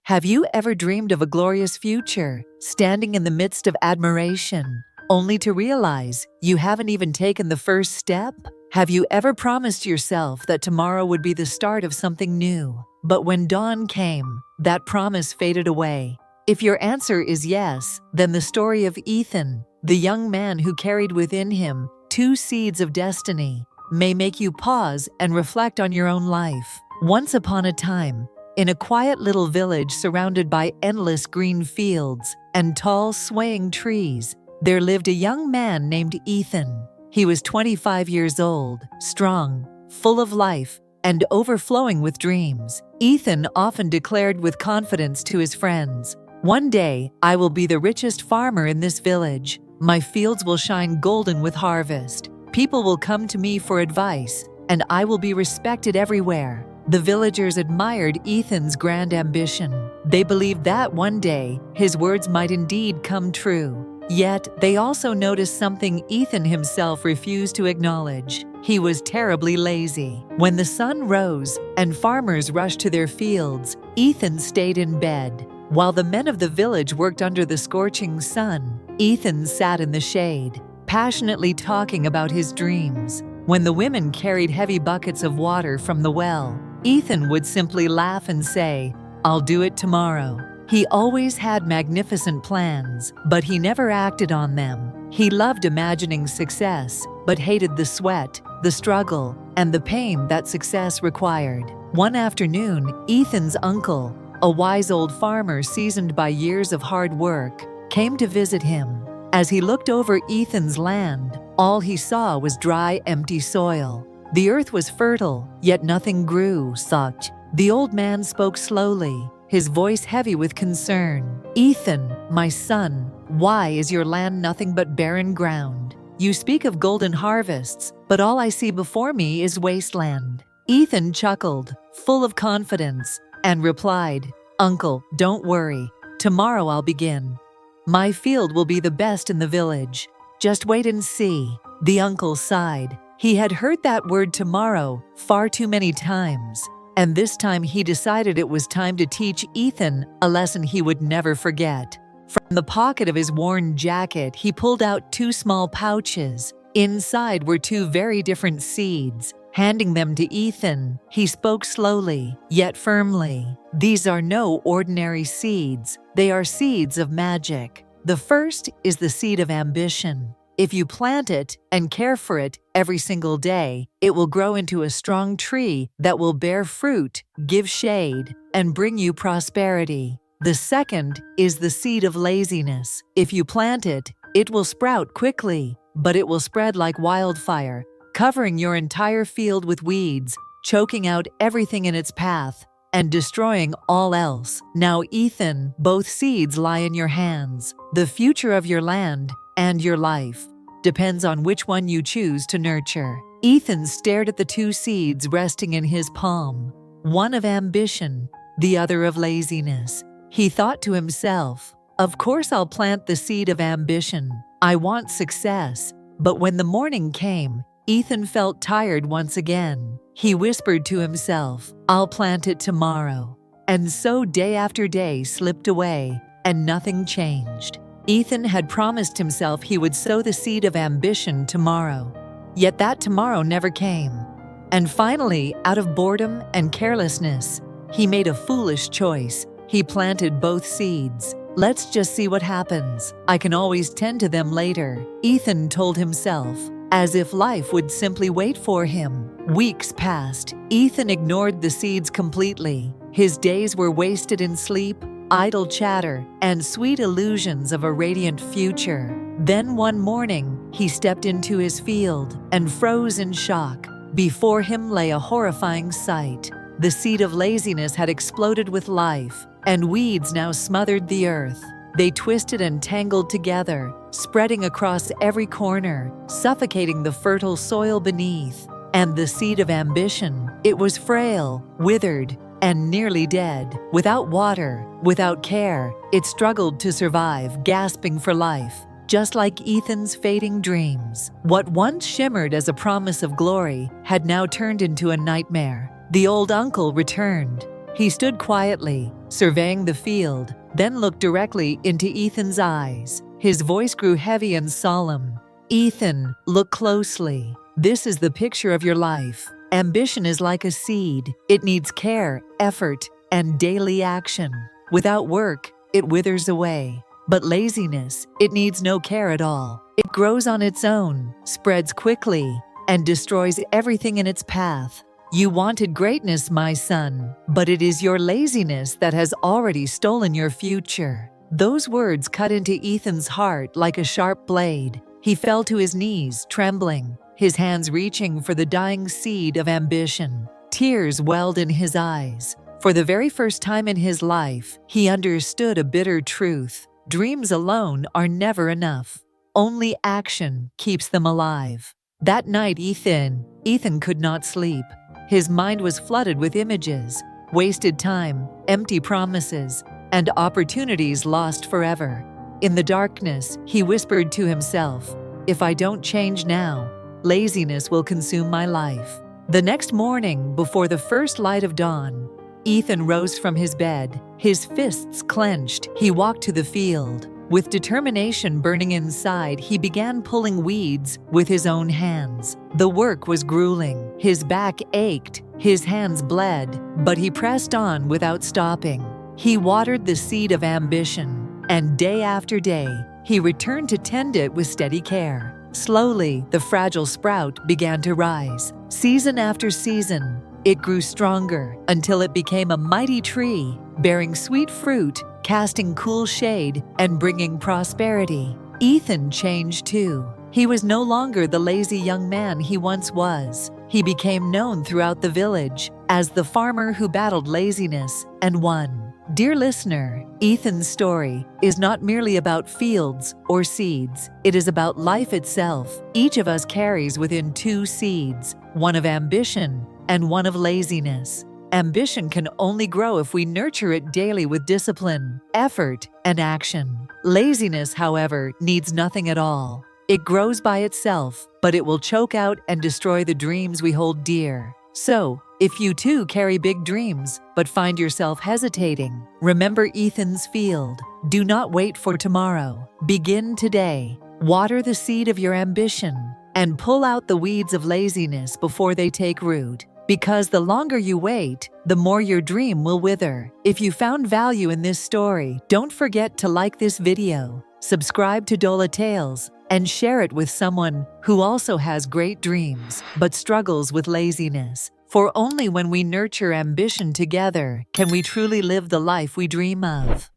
Have you ever dreamed of a glorious future, standing in the midst of admiration, only to realize you haven't even taken the first step? Have you ever promised yourself that tomorrow would be the start of something new, but when dawn came, that promise faded away? If your answer is yes, then the story of Ethan, the young man who carried within him two seeds of destiny, may make you pause and reflect on your own life. Once upon a time, in a quiet little village surrounded by endless green fields and tall, swaying trees, there lived a young man named Ethan. He was 25 years old, strong, full of life, and overflowing with dreams. Ethan often declared with confidence to his friends, "One day, I will be the richest farmer in this village. My fields will shine golden with harvest. People will come to me for advice, and I will be respected everywhere." The villagers admired Ethan's grand ambition. They believed that one day, his words might indeed come true. Yet, they also noticed something Ethan himself refused to acknowledge. He was terribly lazy. When the sun rose and farmers rushed to their fields, Ethan stayed in bed. While the men of the village worked under the scorching sun, Ethan sat in the shade, passionately talking about his dreams. When the women carried heavy buckets of water from the well, Ethan would simply laugh and say, "I'll do it tomorrow." He always had magnificent plans, but he never acted on them. He loved imagining success, but hated the sweat, the struggle, and the pain that success required. One afternoon, Ethan's uncle, a wise old farmer seasoned by years of hard work, came to visit him. As he looked over Ethan's land, all he saw was dry, empty soil. The earth was fertile, yet nothing grew, such. The old man spoke slowly, his voice heavy with concern. "Ethan, my son, why is your land nothing but barren ground? You speak of golden harvests, but all I see before me is wasteland." Ethan chuckled, full of confidence, and replied, "Uncle, don't worry. Tomorrow I'll begin. My field will be the best in the village. Just wait and see." The uncle sighed. He had heard that word tomorrow far too many times, and this time he decided it was time to teach Ethan a lesson he would never forget. From the pocket of his worn jacket, he pulled out two small pouches. Inside were two very different seeds. Handing them to Ethan, he spoke slowly, yet firmly. "These are no ordinary seeds. They are seeds of magic. The first is the seed of ambition. If you plant it and care for it every single day, it will grow into a strong tree that will bear fruit, give shade, and bring you prosperity. The second is the seed of laziness. If you plant it, it will sprout quickly, but it will spread like wildfire, covering your entire field with weeds, choking out everything in its path, and destroying all else. Now, Ethan, both seeds lie in your hands. The future of your land and your life depends on which one you choose to nurture." Ethan stared at the two seeds resting in his palm, one of ambition, the other of laziness. He thought to himself, "Of course I'll plant the seed of ambition. I want success." But when the morning came, Ethan felt tired once again. He whispered to himself, "I'll plant it tomorrow." And so day after day slipped away, and nothing changed. Ethan had promised himself he would sow the seed of ambition tomorrow. Yet that tomorrow never came. And finally, out of boredom and carelessness, he made a foolish choice. He planted both seeds. "Let's just see what happens. I can always tend to them later," Ethan told himself, as if life would simply wait for him. Weeks passed. Ethan ignored the seeds completely. His days were wasted in sleep, idle chatter, and sweet illusions of a radiant future. Then one morning, he stepped into his field and froze in shock. Before him lay a horrifying sight. The seed of laziness had exploded with life, and weeds now smothered the earth. They twisted and tangled together, spreading across every corner, suffocating the fertile soil beneath. And the seed of ambition, it was frail, withered, and nearly dead. Without water, without care, it struggled to survive, gasping for life. Just like Ethan's fading dreams, what once shimmered as a promise of glory had now turned into a nightmare. The old uncle returned. He stood quietly, surveying the field, then looked directly into Ethan's eyes. His voice grew heavy and solemn. "Ethan, look closely. This is the picture of your life. Ambition is like a seed. It needs care, effort, and daily action. Without work, it withers away. But laziness, it needs no care at all. It grows on its own, spreads quickly, and destroys everything in its path. You wanted greatness, my son, but it is your laziness that has already stolen your future." Those words cut into Ethan's heart like a sharp blade. He fell to his knees, trembling, his hands reaching for the dying seed of ambition. Tears welled in his eyes. For the very first time in his life, he understood a bitter truth. Dreams alone are never enough. Only action keeps them alive. That night, Ethan could not sleep. His mind was flooded with images, wasted time, empty promises, and opportunities lost forever. In the darkness, he whispered to himself, "If I don't change now, laziness will consume my life." The next morning, before the first light of dawn, Ethan rose from his bed, his fists clenched. He walked to the field. With determination burning inside, he began pulling weeds with his own hands. The work was grueling. His back ached, his hands bled, but he pressed on without stopping. He watered the seed of ambition, and day after day, he returned to tend it with steady care. Slowly, the fragile sprout began to rise. Season after season, it grew stronger until it became a mighty tree, bearing sweet fruit, casting cool shade, and bringing prosperity. Ethan changed too. He was no longer the lazy young man he once was. He became known throughout the village as the farmer who battled laziness and won. Dear listener, Ethan's story is not merely about fields or seeds. It is about life itself. Each of us carries within two seeds, one of ambition and one of laziness. Ambition can only grow if we nurture it daily with discipline, effort, and action. Laziness, however, needs nothing at all. It grows by itself, but it will choke out and destroy the dreams we hold dear. So, if you too carry big dreams, but find yourself hesitating, remember Ethan's field. Do not wait for tomorrow. Begin today. Water the seed of your ambition, and pull out the weeds of laziness before they take root. Because the longer you wait, the more your dream will wither. If you found value in this story, don't forget to like this video, subscribe to DOLA Tales, and share it with someone who also has great dreams but struggles with laziness. For only when we nurture ambition together can we truly live the life we dream of.